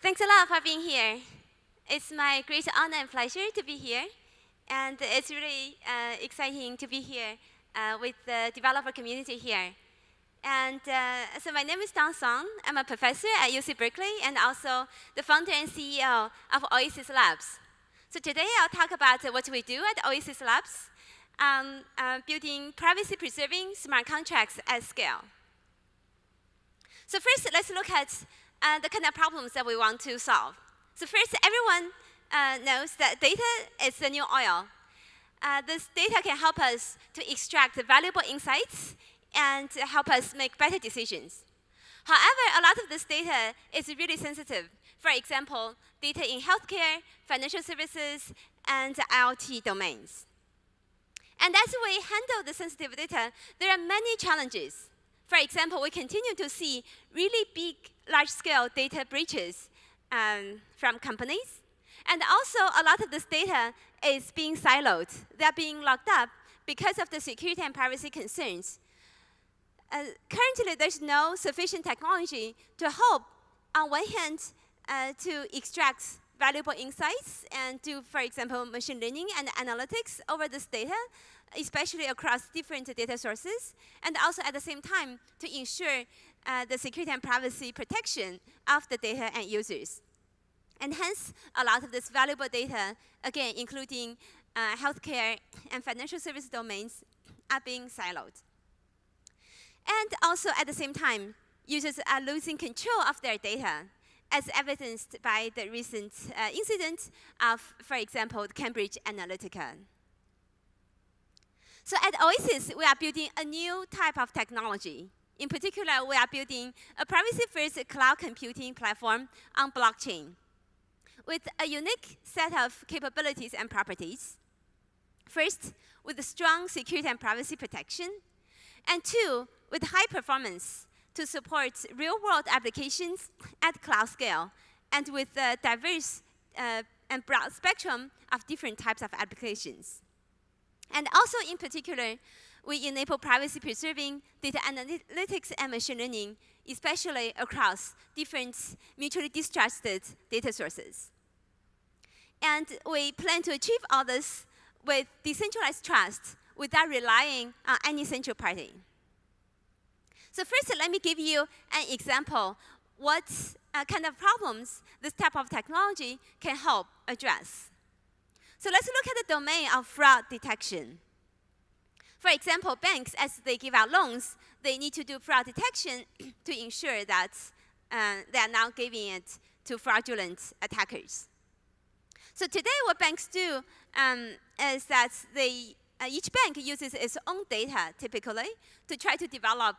Thanks a lot for being here. It's my great honor and pleasure to be here. And it's really exciting to be here with the developer community here. And so my name is Dong Song. I'm a professor at UC Berkeley and also the founder and CEO of Oasis Labs. So today I'll talk about what we do at Oasis Labs, building privacy-preserving smart contracts at scale. So first, let's look at the kind of problems that we want to solve. So first, everyone knows that data is the new oil. This data can help us to extract valuable insights and help us make better decisions. However, a lot of this data is really sensitive. For example, data in healthcare, financial services, and IoT domains. And as we handle the sensitive data, there are many challenges. For example, we continue to see really big, large-scale data breaches from companies. And also, a lot of this data is being siloed. They're being locked up because of the security and privacy concerns. Currently, there's no sufficient technology to help, on one hand, to extract valuable insights and do, for example, machine learning and analytics over this data, especially across different data sources, and also at the same time to ensure the security and privacy protection of the data and users. And hence, a lot of this valuable data, again, including healthcare and financial service domains, are being siloed. And also, at the same time, users are losing control of their data, as evidenced by the recent incident of, for example, Cambridge Analytica. So at Oasis, we are building a new type of technology. In particular, we are building a privacy-first cloud computing platform on blockchain with a unique set of capabilities and properties. First, with a strong security and privacy protection. And two, with high performance to support real-world applications at cloud scale and with a diverse and broad spectrum of different types of applications. And also, in particular, we enable privacy-preserving data analytics and machine learning, especially across different mutually distrusted data sources. And we plan to achieve all this with decentralized trust without relying on any central party. So first, let me give you an example what kind of problems this type of technology can help address. So let's look at the domain of fraud detection. For example, banks, as they give out loans, they need to do fraud detection to ensure that they are not giving it to fraudulent attackers. So today, what banks do is that each bank uses its own data, typically, to try to develop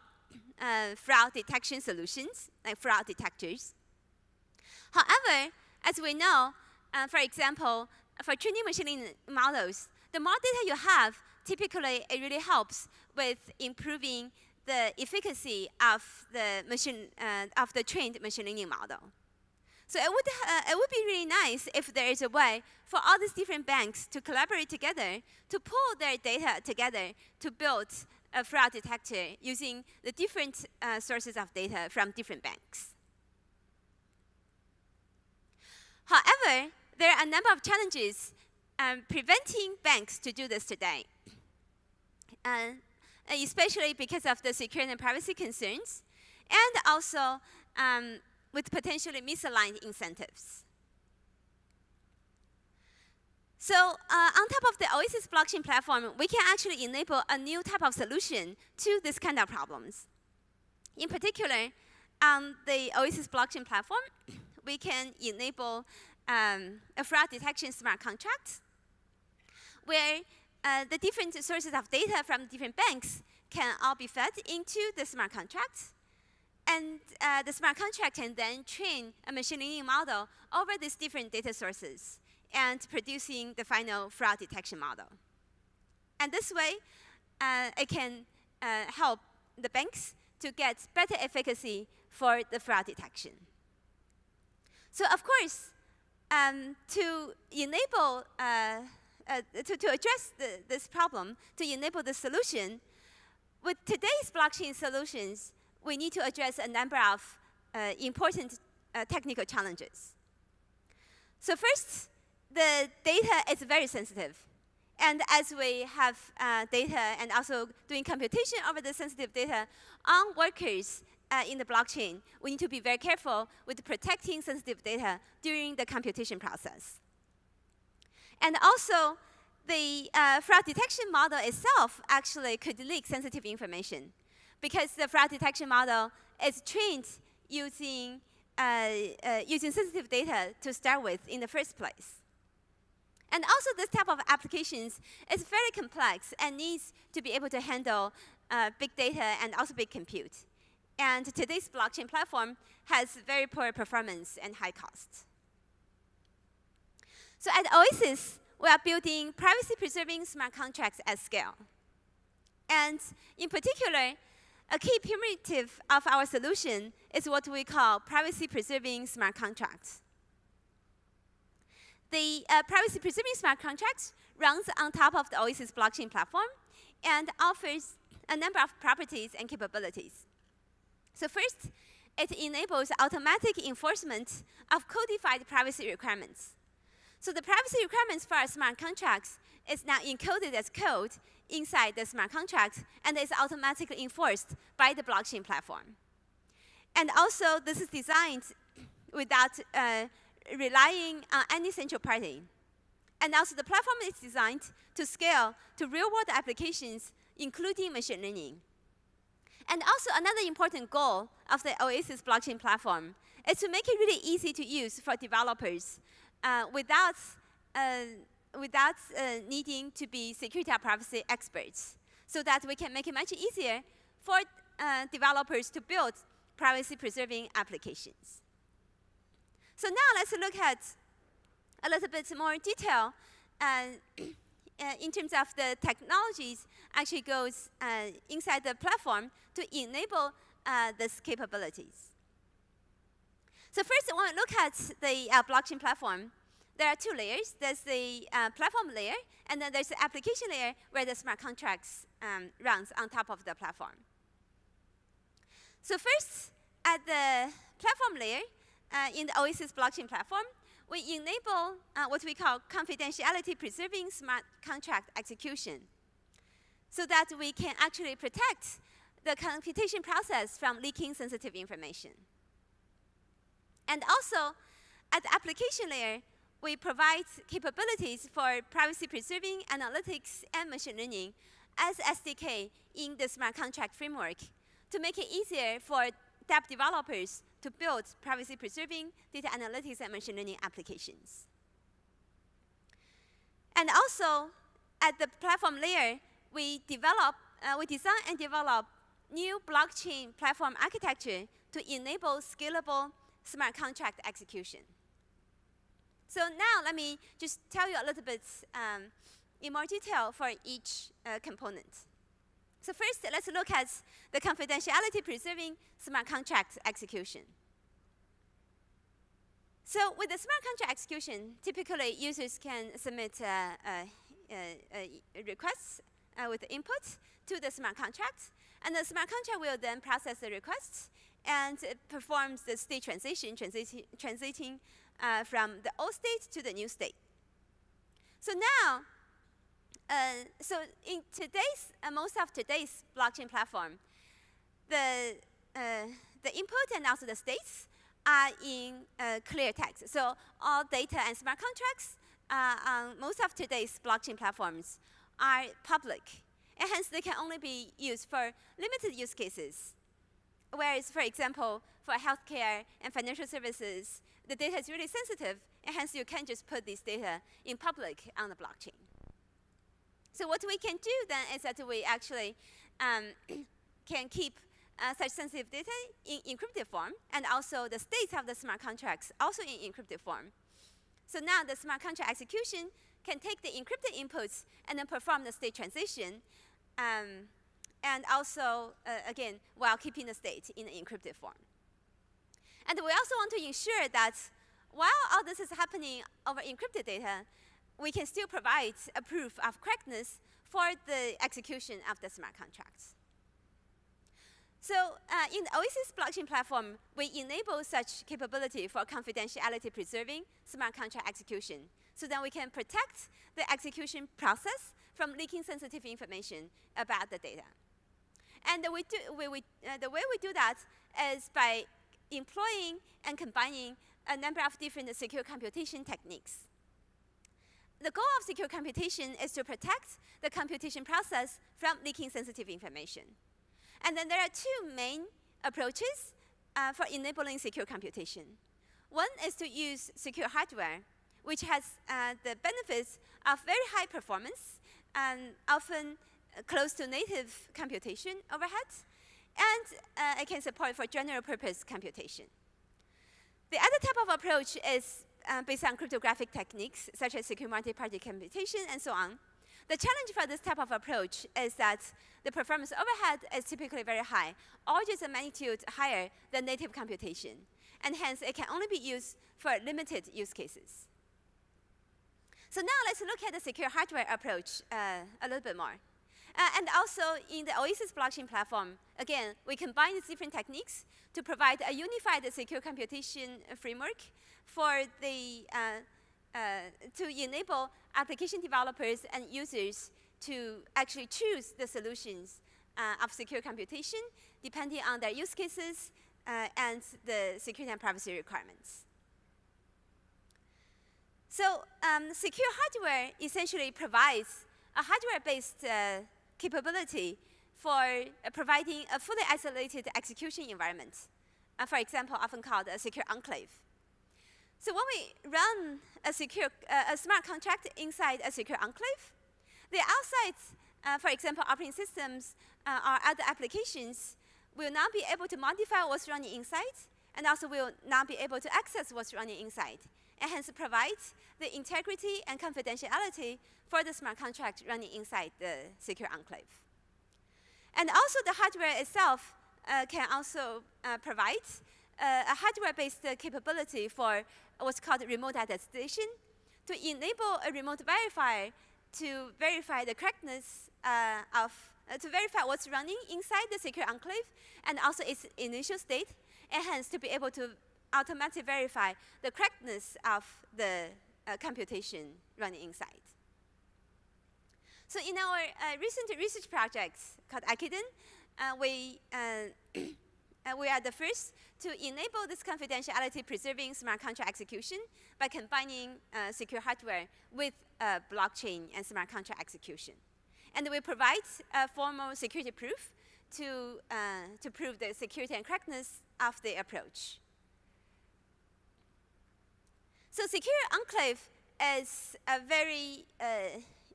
fraud detection solutions, like fraud detectors. However, as we know, for example, for training machine learning models, the more data you have, typically it really helps with improving the efficacy of the trained machine learning model. So it would be really nice if there is a way for all these different banks to collaborate together, to pull their data together to build a fraud detector using the different sources of data from different banks. However, there are a number of challenges preventing banks to do this today, especially because of the security and privacy concerns, and also with potentially misaligned incentives. So on top of the Oasis blockchain platform, we can actually enable a new type of solution to this kind of problems. In particular, on the Oasis blockchain platform, we can enable a fraud detection smart contract, where the different sources of data from different banks can all be fed into the smart contract. And the smart contract can then train a machine learning model over these different data sources and producing the final fraud detection model. And this way, it can help the banks to get better efficacy for the fraud detection. So of course, to enable, to address this problem, to enable the solution, with today's blockchain solutions, we need to address a number of important technical challenges. So first, the data is very sensitive. And as we have data and also doing computation over the sensitive data on workers in the blockchain, we need to be very careful with protecting sensitive data during the computation process. And also, the fraud detection model itself actually could leak sensitive information because the fraud detection model is trained using sensitive data to start with in the first place. And also, this type of applications is very complex and needs to be able to handle big data and also big compute. And today's blockchain platform has very poor performance and high cost. So at Oasis, we are building privacy-preserving smart contracts at scale. And in particular, a key primitive of our solution is what we call privacy-preserving smart contracts. The privacy-preserving smart contract runs on top of the Oasis blockchain platform and offers a number of properties and capabilities. So first, it enables automatic enforcement of codified privacy requirements. So the privacy requirements for our smart contracts is now encoded as code inside the smart contract and is automatically enforced by the blockchain platform. And also, this is designed without relying on any central party. And also, the platform is designed to scale to real-world applications, including machine learning. And also, another important goal of the Oasis blockchain platform is to make it really easy to use for developers without needing to be security or privacy experts, so that we can make it much easier for developers to build privacy-preserving applications. So now let's look at a little bit more detail in terms of the technologies actually goes inside the platform to enable these capabilities. So first, when we look at the blockchain platform, there are two layers. There's the platform layer, and then there's the application layer where the smart contracts runs on top of the platform. So first, at the platform layer, in the Oasis blockchain platform, we enable what we call confidentiality-preserving smart contract execution, so that we can actually protect the computation process from leaking sensitive information. And also, at the application layer, we provide capabilities for privacy-preserving analytics and machine learning as SDK in the smart contract framework to make it easier for app developers to build privacy-preserving data analytics and machine learning applications. And also, at the platform layer, we design and develop new blockchain platform architecture to enable scalable smart contract execution. So now let me just tell you a little bit in more detail for each component. So first, let's look at the confidentiality-preserving smart contract execution. So with the smart contract execution, typically users can submit requests with input to the smart contract, and the smart contract will then process the requests and it performs the state transition, transiting from the old state to the new state. So now, in today's, most of today's blockchain platform, the input and also the states are in clear text. So all data and smart contracts on most of today's blockchain platforms are public, and hence they can only be used for limited use cases. Whereas, for example, for healthcare and financial services, the data is really sensitive, and hence you can't just put this data in public on the blockchain. So what we can do then is that we actually can keep such sensitive data in encrypted form, and also the states of the smart contracts also in encrypted form. So now the smart contract execution can take the encrypted inputs and then perform the state transition, and also, again, while keeping the state in an encrypted form. And we also want to ensure that while all this is happening over encrypted data, we can still provide a proof of correctness for the execution of the smart contracts. So in the Oasis blockchain platform, we enable such capability for confidentiality preserving smart contract execution, so that we can protect the execution process from leaking sensitive information about the data. And the way we do that is by employing and combining a number of different secure computation techniques. The goal of secure computation is to protect the computation process from leaking sensitive information. And then there are two main approaches for enabling secure computation. One is to use secure hardware, which has the benefits of very high performance and often close to native computation overhead, and it can support for general purpose computation. The other type of approach is based on cryptographic techniques, such as secure multi-party computation and so on. The challenge for this type of approach is that the performance overhead is typically very high, orders of magnitude higher than native computation, and hence it can only be used for limited use cases. So now let's look at the secure hardware approach a little bit more. And also in the Oasis blockchain platform, again, we combine these different techniques to provide a unified secure computation framework for the to enable application developers and users to actually choose the solutions of secure computation depending on their use cases and the security and privacy requirements. So secure hardware essentially provides a hardware-based capability for providing a fully isolated execution environment, for example, often called a secure enclave. So when we run a smart contract inside a secure enclave, the outside, for example, operating systems or other applications will not be able to modify what's running inside, and also will not be able to access what's running inside, and hence provide the integrity and confidentiality for the smart contract running inside the secure enclave. And also the hardware itself can also provide a hardware-based capability for what's called remote attestation to enable a remote verifier to verify the correctness to verify what's running inside the secure enclave and also its initial state, and hence to be able to automatically verify the correctness of the computation running inside. So in our recent research projects called Akiden, we are the first to enable this confidentiality preserving smart contract execution by combining secure hardware with blockchain and smart contract execution. And we provide a formal security proof to prove the security and correctness of the approach. So secure enclave is a very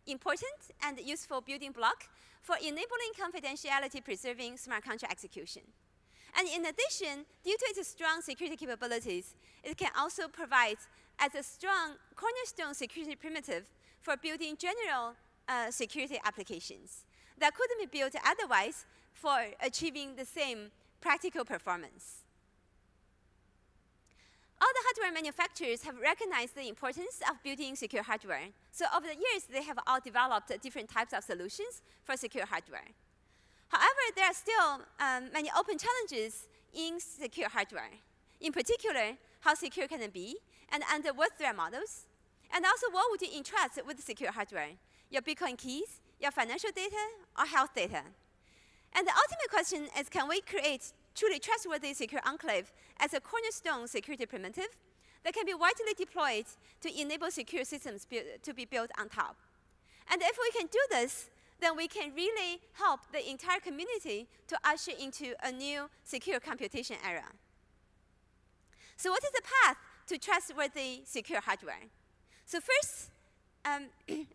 important and useful building block for enabling confidentiality preserving smart contract execution. And in addition, due to its strong security capabilities, it can also provide as a strong cornerstone security primitive for building general security applications that couldn't be built otherwise for achieving the same practical performance. All the hardware manufacturers have recognized the importance of building secure hardware. So over the years, they have all developed different types of solutions for secure hardware. However, there are still many open challenges in secure hardware. In particular, how secure can it be, and under what threat models, and also what would you entrust with secure hardware? Your Bitcoin keys, your financial data, or health data? And the ultimate question is, can we create truly trustworthy secure enclave as a cornerstone security primitive that can be widely deployed to enable secure systems to be built on top? And if we can do this, then we can really help the entire community to usher into a new secure computation era. So what is the path to trustworthy secure hardware? So first,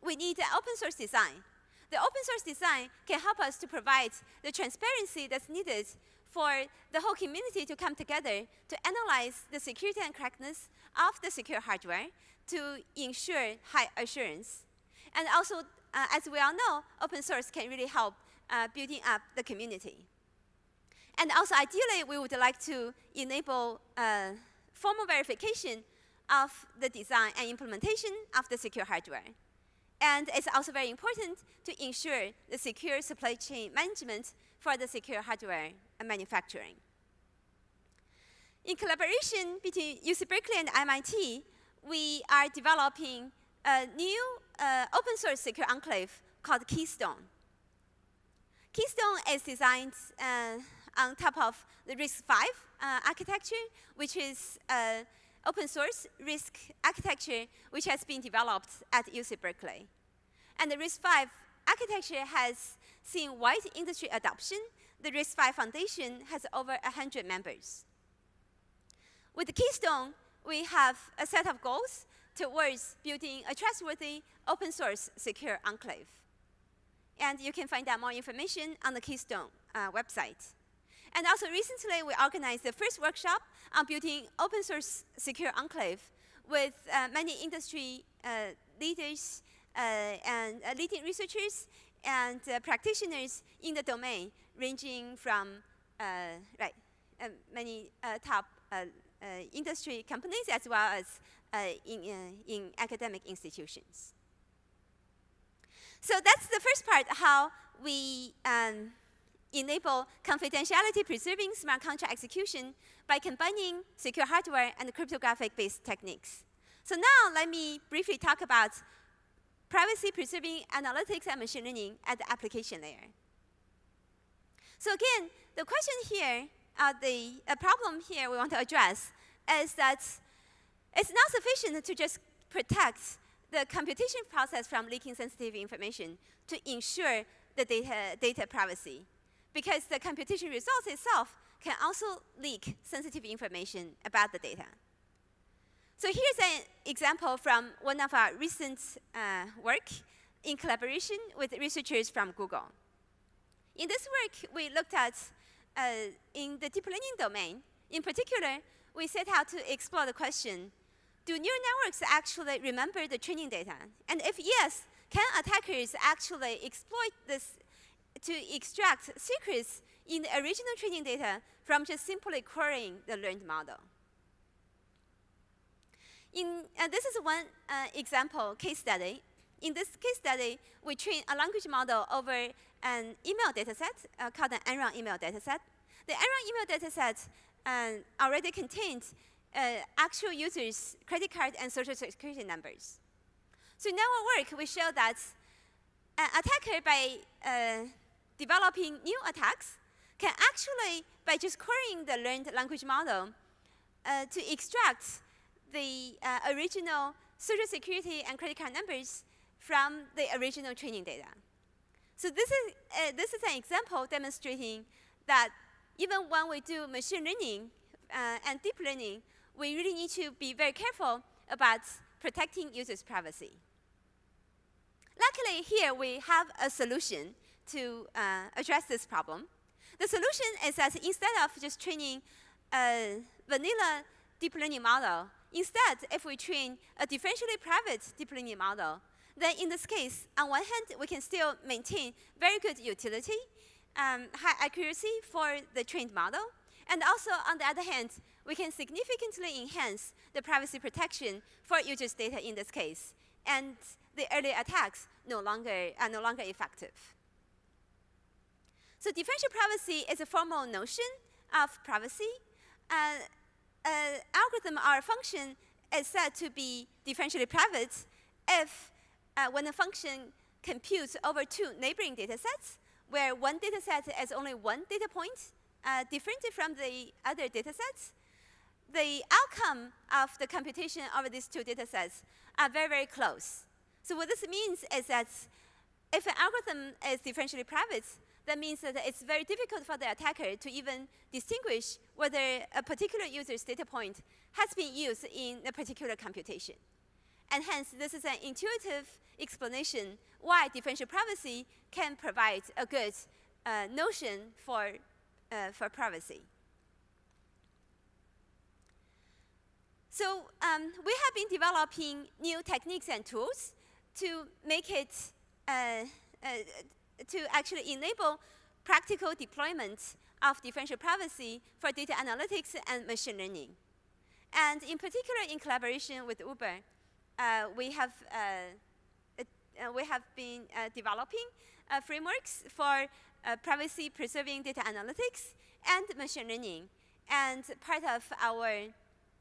we need an open source design. The open source design can help us to provide the transparency that's needed for the whole community to come together to analyze the security and correctness of the secure hardware to ensure high assurance. And also, as we all know, open source can really help building up the community. And also, ideally, we would like to enable formal verification of the design and implementation of the secure hardware. And it's also very important to ensure the secure supply chain management for the secure hardware manufacturing. In collaboration between UC Berkeley and MIT, we are developing a new open source secure enclave called Keystone. Keystone is designed on top of the RISC-V architecture, which is open source RISC architecture, which has been developed at UC Berkeley. And the RISC-V architecture has seen wide industry adoption. The RISC-V Foundation has over 100 members. With the Keystone, we have a set of goals towards building a trustworthy, open source, secure enclave. And you can find out more information on the Keystone website. And also recently, we organized the first workshop on building open source secure enclave with many industry leaders and leading researchers and practitioners in the domain, ranging from many top industry companies as well as in academic institutions. So that's the first part, how we enable confidentiality-preserving smart contract execution by combining secure hardware and cryptographic-based techniques. So now let me briefly talk about privacy-preserving analytics and machine learning at the application layer. So again, the question here, the problem here we want to address is that it's not sufficient to just protect the computation process from leaking sensitive information to ensure the data privacy, because the computation results itself can also leak sensitive information about the data. So here's an example from one of our recent work in collaboration with researchers from Google. In this work, we looked at, in the deep learning domain, in particular, we set out to explore the question, do neural networks actually remember the training data? And if yes, can attackers actually exploit this to extract secrets in the original training data from just simply querying the learned model? This is one example case study. In this case study, we trained a language model over an email dataset called an Enron email dataset. The Enron email dataset already contains actual users' credit card and social security numbers. So in our work, we show that an attacker, by developing new attacks, can actually, by just querying the learned language model, to extract the original social security and credit card numbers from the original training data. So this is an example demonstrating that even when we do machine learning and deep learning, we really need to be very careful about protecting users' privacy. Luckily, here we have a solution to address this problem. The solution is that instead of just training a vanilla deep learning model, instead, if we train a differentially private deep learning model, then in this case, on one hand, we can still maintain very good utility, high accuracy for the trained model. And also, on the other hand, we can significantly enhance the privacy protection for users' data in this case. And the early attacks are no longer effective. So differential privacy is a formal notion of privacy. Algorithm or a function is said to be differentially private if when a function computes over two neighboring data sets, where one data set is only one data point different from the other data sets, the outcome of the computation over these two data sets are very, very close. So what this means is that if an algorithm is differentially private, that means that it's very difficult for the attacker to even distinguish whether a particular user's data point has been used in a particular computation. And hence, this is an intuitive explanation why differential privacy can provide a good notion for privacy. So we have been developing new techniques and tools to make it, to actually enable practical deployment of differential privacy for data analytics and machine learning. And in particular, in collaboration with Uber, we have we have been developing frameworks for privacy-preserving data analytics and machine learning. And part of our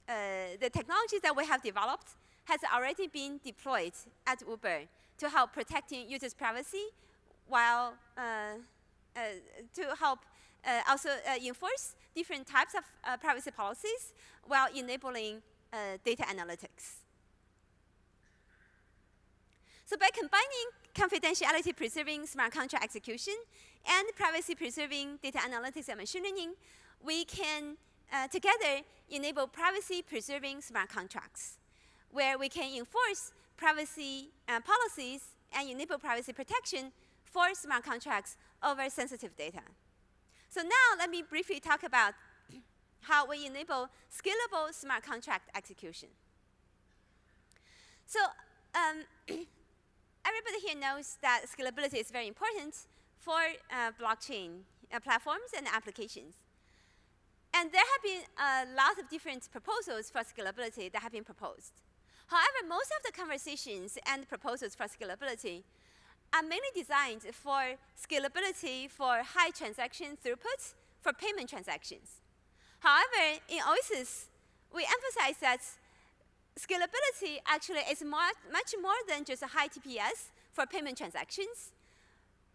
the technologies that we have developed has already been deployed at Uber to help protecting users' privacy, while to help also enforce different types of privacy policies while enabling data analytics. So by combining confidentiality-preserving smart contract execution and privacy-preserving data analytics and machine learning, we can together enable privacy-preserving smart contracts, where we can enforce privacy policies and enable privacy protection for smart contracts over sensitive data. So now let me briefly talk about how we enable scalable smart contract execution. So everybody here knows that scalability is very important for blockchain platforms and applications. And there have been a lot of different proposals for scalability that have been proposed. However, most of the conversations and proposals for scalability are mainly designed for scalability for high transaction throughput for payment transactions. However, in Oasis, we emphasize that scalability actually is much more than just a high TPS for payment transactions,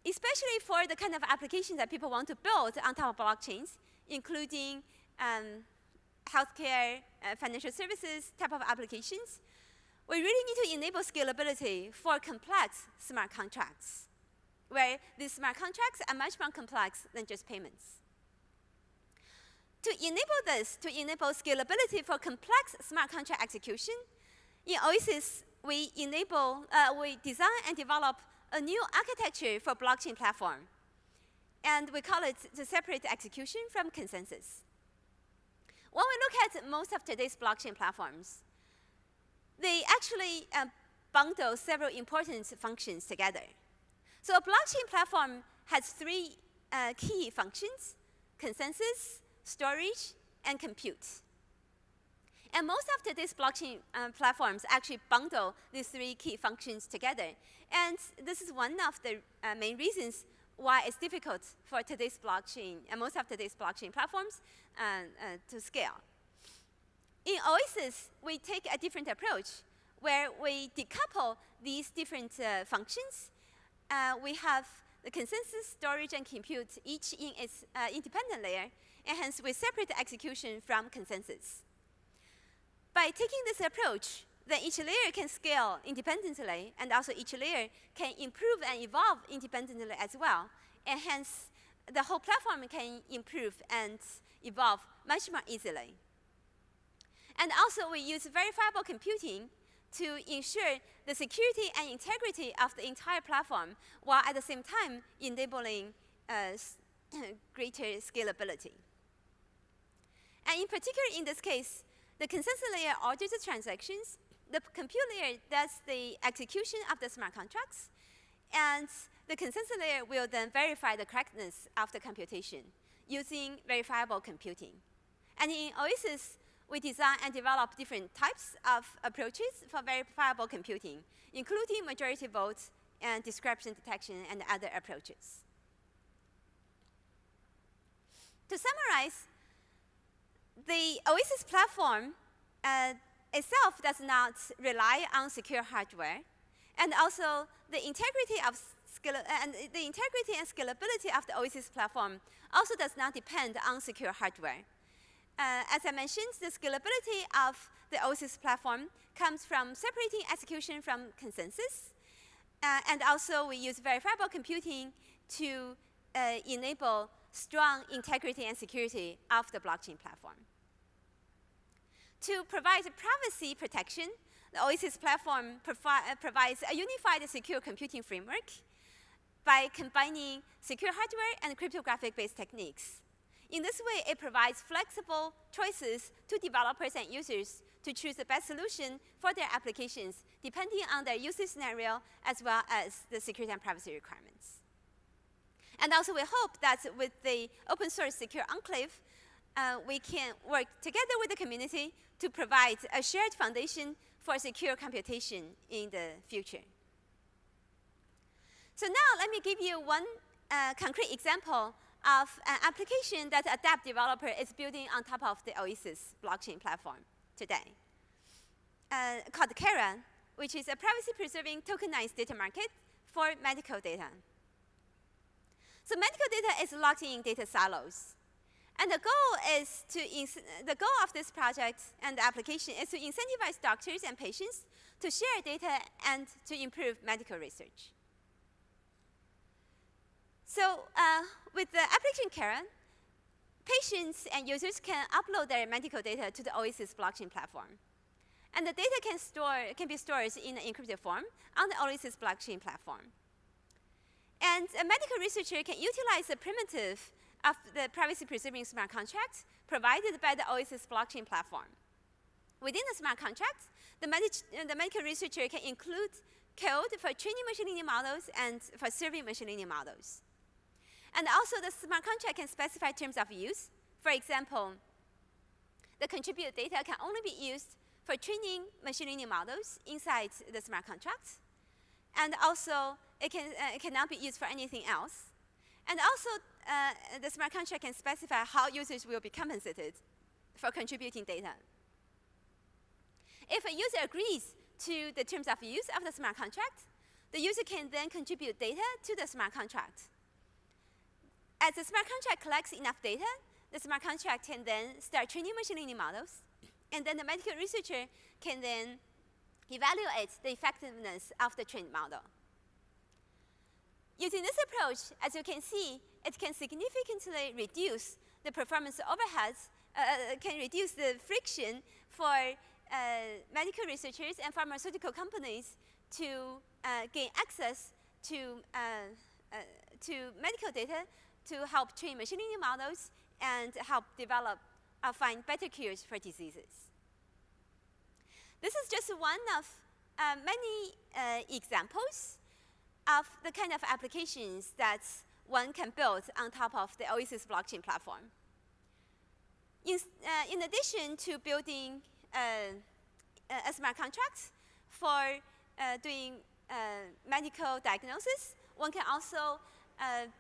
especially for the kind of applications that people want to build on top of blockchains, including healthcare, financial services type of applications. We really need to enable scalability for complex smart contracts, where these smart contracts are much more complex than just payments. To enable this, to enable scalability for complex smart contract execution, in Oasis, we design and develop a new architecture for blockchain platform. And we call it the separate execution from consensus. When we look at most of today's blockchain platforms, they actually bundle several important functions together. So a blockchain platform has three key functions: consensus, storage, and compute. And most of today's blockchain platforms actually bundle these three key functions together. And this is one of the main reasons why it's difficult for today's blockchain, and most of today's blockchain platforms to scale. In Oasis, we take a different approach, where we decouple these different functions. We have the consensus, storage, and compute, each in its independent layer, and hence we separate the execution from consensus. By taking this approach, then each layer can scale independently, and also each layer can improve and evolve independently as well, and hence the whole platform can improve and evolve much more easily. And also, we use verifiable computing to ensure the security and integrity of the entire platform, while at the same time enabling greater scalability. And in particular, in this case, the consensus layer orders the transactions, the compute layer does the execution of the smart contracts, and the consensus layer will then verify the correctness of the computation using verifiable computing. And in Oasis, we design and develop different types of approaches for verifiable computing, including majority votes and discrepancy detection and other approaches. To summarize, the Oasis platform itself does not rely on secure hardware, and also the integrity and scalability of the Oasis platform also does not depend on secure hardware. As I mentioned, the scalability of the Oasis platform comes from separating execution from consensus, and also we use verifiable computing to enable strong integrity and security of the blockchain platform. To provide privacy protection, the Oasis platform provides a unified secure computing framework by combining secure hardware and cryptographic-based techniques. In this way, it provides flexible choices to developers and users to choose the best solution for their applications, depending on their usage scenario, as well as the security and privacy requirements. And also, we hope that with the open source secure enclave, we can work together with the community to provide a shared foundation for secure computation in the future. So now let me give you one concrete example of an application that a app developer is building on top of the Oasis blockchain platform today, called Kara, which is a privacy-preserving tokenized data market for medical data. So medical data is locked in data silos. And the goal of this project and the application is to incentivize doctors and patients to share data and to improve medical research. So with the application Kara, patients and users can upload their medical data to the Oasis blockchain platform. And the data can be stored in an encrypted form on the Oasis blockchain platform. And a medical researcher can utilize the primitive of the privacy-preserving smart contract provided by the Oasis blockchain platform. Within the smart contract, the medical researcher can include code for training machine learning models and for serving machine learning models. And also, the smart contract can specify terms of use. For example, the contributed data can only be used for training machine learning models inside the smart contract. And also, it cannot be used for anything else. And also, the smart contract can specify how users will be compensated for contributing data. If a user agrees to the terms of use of the smart contract, the user can then contribute data to the smart contract. As the smart contract collects enough data, the smart contract can then start training machine learning models, and then the medical researcher can then evaluate the effectiveness of the trained model. Using this approach, as you can see, it can significantly reduce the performance overheads, can reduce the friction for medical researchers and pharmaceutical companies to gain access to medical data to help train machine learning models and help develop or find better cures for diseases. This is just one of many examples of the kind of applications that one can build on top of the Oasis blockchain platform. In addition to building a smart contract for doing medical diagnosis, one can also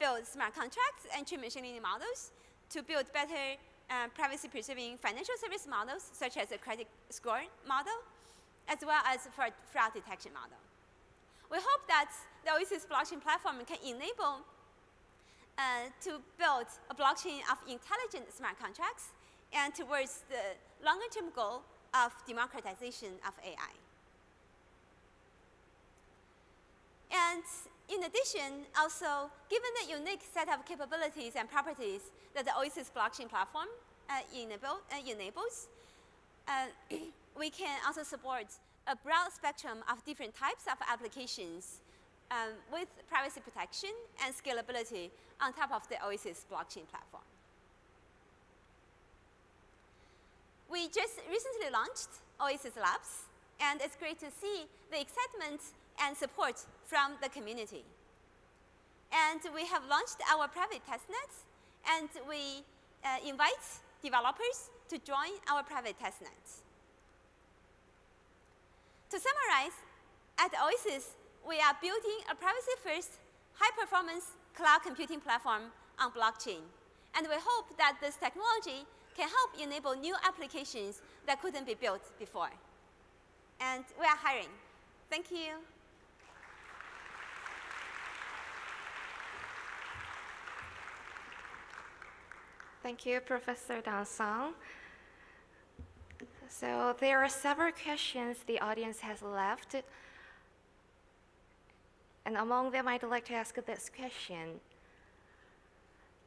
build smart contracts and train machine learning models to build better privacy-preserving financial service models, such as a credit score model, as well as for fraud detection model. We hope that the Oasis blockchain platform can enable to build a blockchain of intelligent smart contracts and towards the longer-term goal of democratization of AI. And in addition, also, given the unique set of capabilities and properties that the Oasis blockchain platform enables, we can also support a broad spectrum of different types of applications with privacy protection and scalability on top of the Oasis blockchain platform. We just recently launched Oasis Labs, and it's great to see the excitement and support from the community. And we have launched our private testnet, and we invite developers to join our private testnet. To summarize, at Oasis, we are building a privacy-first, high-performance cloud computing platform on blockchain. And we hope that this technology can help enable new applications that couldn't be built before. And we are hiring. Thank you. Thank you, Professor Dan-Sung. So there are several questions the audience has left. And among them, I'd like to ask this question.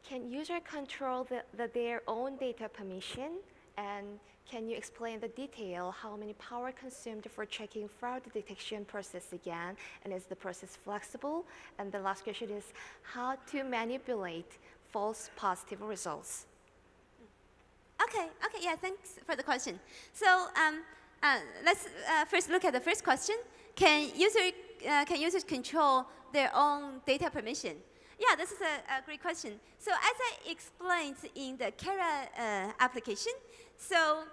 Can users control their own data permission? And can you explain the detail, how many power consumed for checking fraud detection process again? And is the process flexible? And the last question is how to manipulate false positive results. Okay, yeah, thanks for the question. So let's first look at the first question. Can users control their own data permission? Yeah, this is a great question. So as I explained in the Kara application, so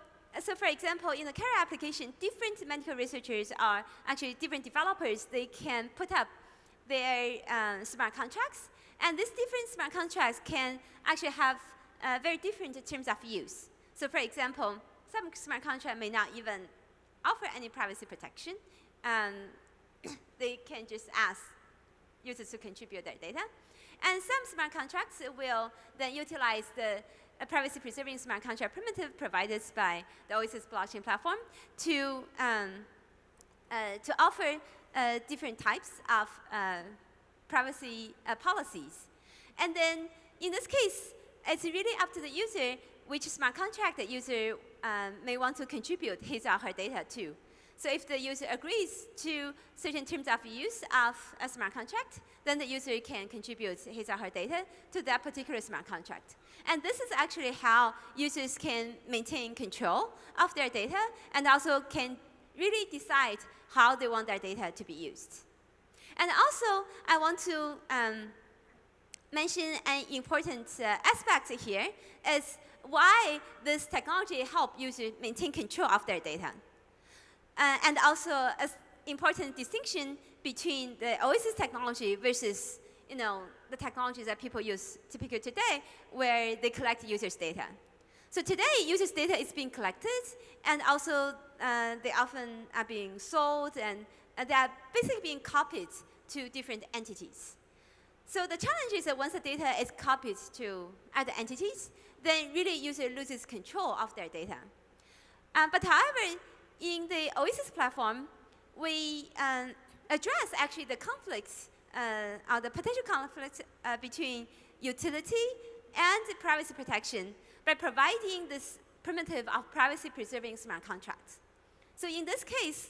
for example, in the Kara application, different medical researchers are actually different developers. They can put up their smart contracts. And these different smart contracts can actually have very different terms of use. So for example, some smart contract may not even offer any privacy protection. They can just ask users to contribute their data. And some smart contracts will then utilize the privacy-preserving smart contract primitive provided by the Oasis blockchain platform to offer different types of privacy policies. And then in this case, it's really up to the user which smart contract the user may want to contribute his or her data to. So if the user agrees to certain terms of use of a smart contract, then the user can contribute his or her data to that particular smart contract. And this is actually how users can maintain control of their data and also can really decide how they want their data to be used. And also, I want to mention an important aspect here is why this technology helps users maintain control of their data. And also, an important distinction between the Oasis technology versus the technologies that people use typically today, where they collect users' data. So today, users' data is being collected, and also they often are being sold, and they are basically being copied to different entities. So the challenge is that once the data is copied to other entities, then really user loses control of their data. But however, in the Oasis platform, we address actually the conflicts or the potential conflicts between utility and privacy protection by providing this primitive of privacy-preserving smart contracts. So in this case,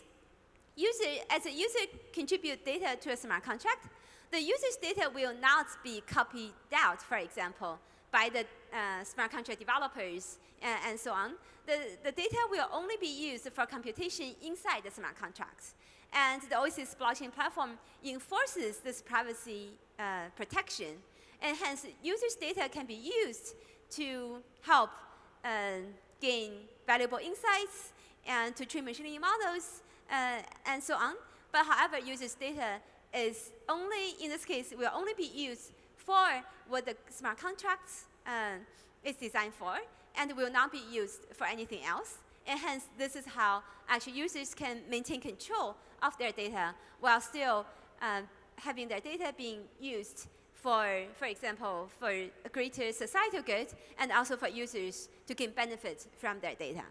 as a user contributes data to a smart contract, the user's data will not be copied out, for example, by the smart contract developers and so on. The data will only be used for computation inside the smart contracts. And the Oasis blockchain platform enforces this privacy protection. And hence, users' data can be used to help gain valuable insights and to train machine learning models and so on. But however, users' data is only, in this case, will only be used for what the smart contracts is designed for, and will not be used for anything else. And hence, this is how actually users can maintain control of their data while still having their data being used for example, for a greater societal good, and also for users to gain benefit from their data.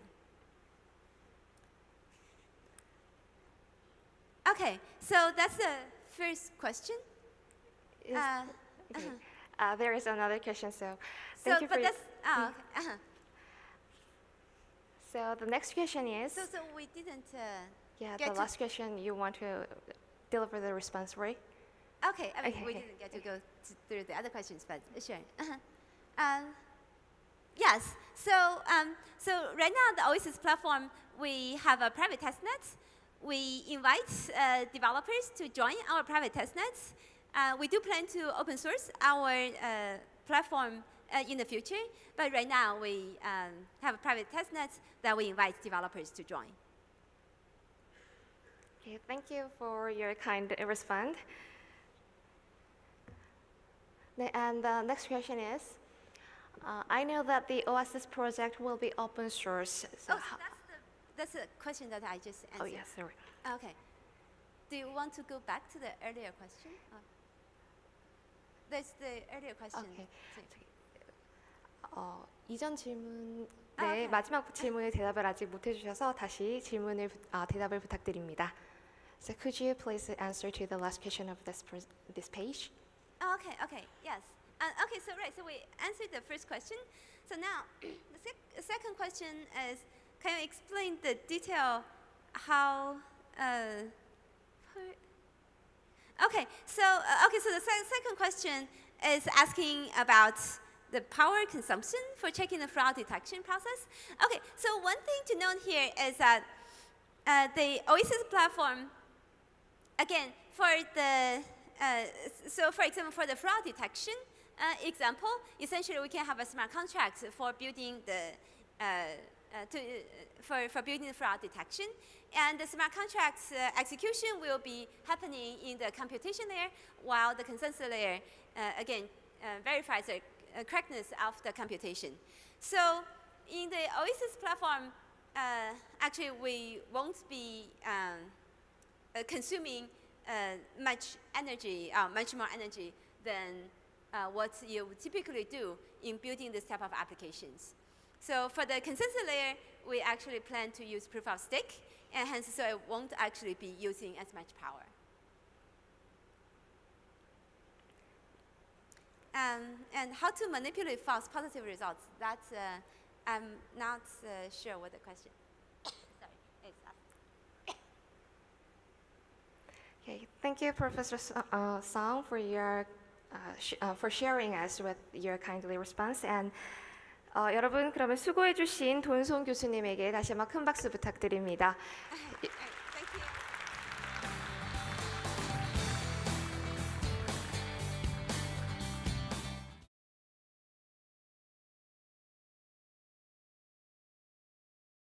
Okay, so that's the first question. Okay. There is another question, so thank you for So the next question is... So we didn't yeah, the last question, you want to deliver the response, right? Okay, I mean, we didn't get to go through the other questions, but sure. Yes, so right now, the Oasis platform, we have a private testnet. We invite developers to join our private testnets. We do plan to open source our platform in the future, but right now we have a private testnet that we invite developers to join. Okay, thank you for your kind response. And the next question is, I know that the Oasis project will be open source. So that's the question that I just answered. Oh, yes, sorry. Okay. Do you want to go back to the earlier question? There's the earlier question. Okay. 이전 질문, okay. 마지막 질문에 대답을 아직 못 해주셔서 다시 대답을 부탁드립니다. So could you please answer to the last question of this page? Okay, yes. So we answered the first question. So now, the second question is, can you explain the detail how, so the second question is asking about the power consumption for checking the fraud detection process. Okay, so one thing to note here is that the Oasis platform, again, for the so for example, for the fraud detection example, essentially we can have a smart contract for building the for building the fraud detection. And the smart contracts execution will be happening in the computation layer, while the consensus layer, again, verifies the correctness of the computation. So in the Oasis platform, actually we won't be consuming much more energy than what you would typically do in building this type of applications. So for the consensus layer, we actually plan to use proof of stake, and hence so it won't actually be using as much power. And how to manipulate false positive results, that's, I'm not sure what the question. Sorry, it's Okay, thank you, Professor Song, for your for sharing us with your kindly response. And 여러분, 그러면 수고해주신 돈송 교수님에게 다시 한번 큰 박수 부탁드립니다.